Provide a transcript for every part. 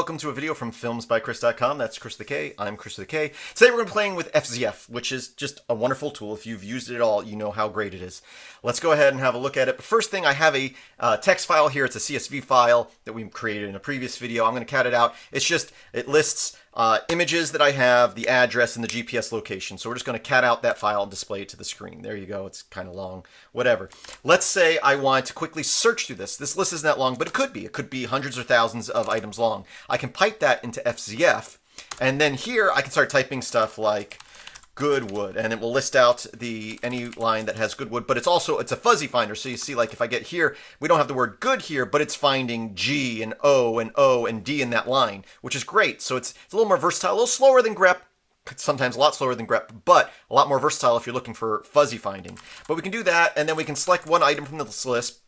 welcome to a video from filmsbychris.com. That's Chris with a K. I'm Chris with a K. Today we're going to be playing with FZF, which is just a wonderful tool. If you've used it at all, you know how great it is. Let's go ahead and have a look at it. But first thing, I have a text file here. It's a CSV file that we created in a previous video. I'm going to cat it out. It lists images that I have, the address, and the GPS location. So we're just going to cat out that file and display it to the screen. There you go. It's kind of long, whatever. Let's say I want to quickly search through this. This list isn't that long, but it could be. It could be hundreds or thousands of items long. I can pipe that into FZF, and then here I can start typing stuff like Goodwood, and it will list out any line that has Goodwood, but it's a fuzzy finder. So you see, like if I get here, we don't have the word good here, but it's finding G and O and D in that line, which is great. So it's a little more versatile, a little slower than grep, sometimes a lot slower than grep, but a lot more versatile if you're looking for fuzzy finding. But we can do that, and then we can select one item from this list,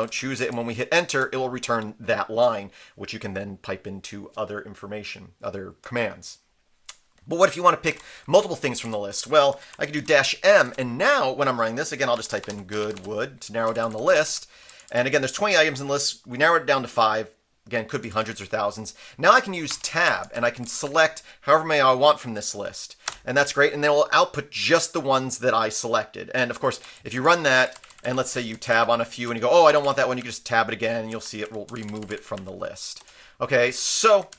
choose it, and when we hit enter, it will return that line, which you can then pipe into other information, other commands. But what if you want to pick multiple things from the list? Well, I can do -M, and now when I'm running this, again, I'll just type in Goodwood to narrow down the list. And again, there's 20 items in the list. We narrowed it down to 5. Again, could be hundreds or thousands. Now I can use tab, and I can select however many I want from this list. And that's great, and then it will output just the ones that I selected. And of course, if you run that, and let's say you tab on a few, and you go, oh, I don't want that one, you can just tab it again, and you'll see it will remove it from the list. Okay, so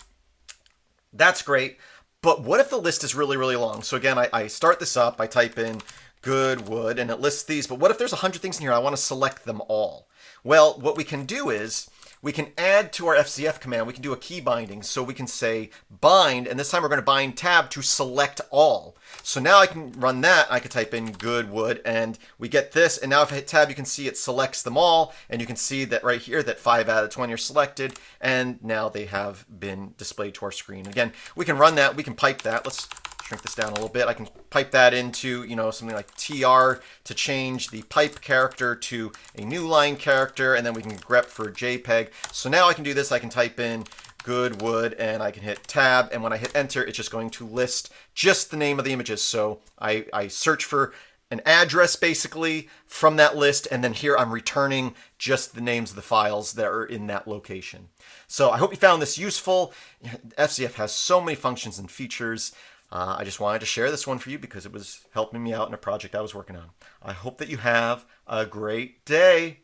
that's great. But what if the list is really, really long? So again, I start this up, I type in Goodwood, and it lists these. But what if there's 100 things in here? I want to select them all. Well, what we can do is we can add to our FZF command, we can do a key binding. So we can say bind, and this time we're going to bind tab to select all. So now I can run that. I could type in Goodwood, and we get this. And now if I hit tab, you can see it selects them all. And you can see that right here that 5 out of 20 are selected. And now they have been displayed to our screen. Again, we can run that. We can pipe that. Let's shrink this down a little bit. I can pipe that into, something like TR to change the pipe character to a new line character, and then we can grep for JPEG. So now I can do this. I can type in Goodwood, and I can hit tab, and when I hit enter, it's just going to list just the name of the images. So I search for an address basically from that list, and then here I'm returning just the names of the files that are in that location. So I hope you found this useful. FZF has so many functions and features. I just wanted to share this one for you because it was helping me out in a project I was working on. I hope that you have a great day.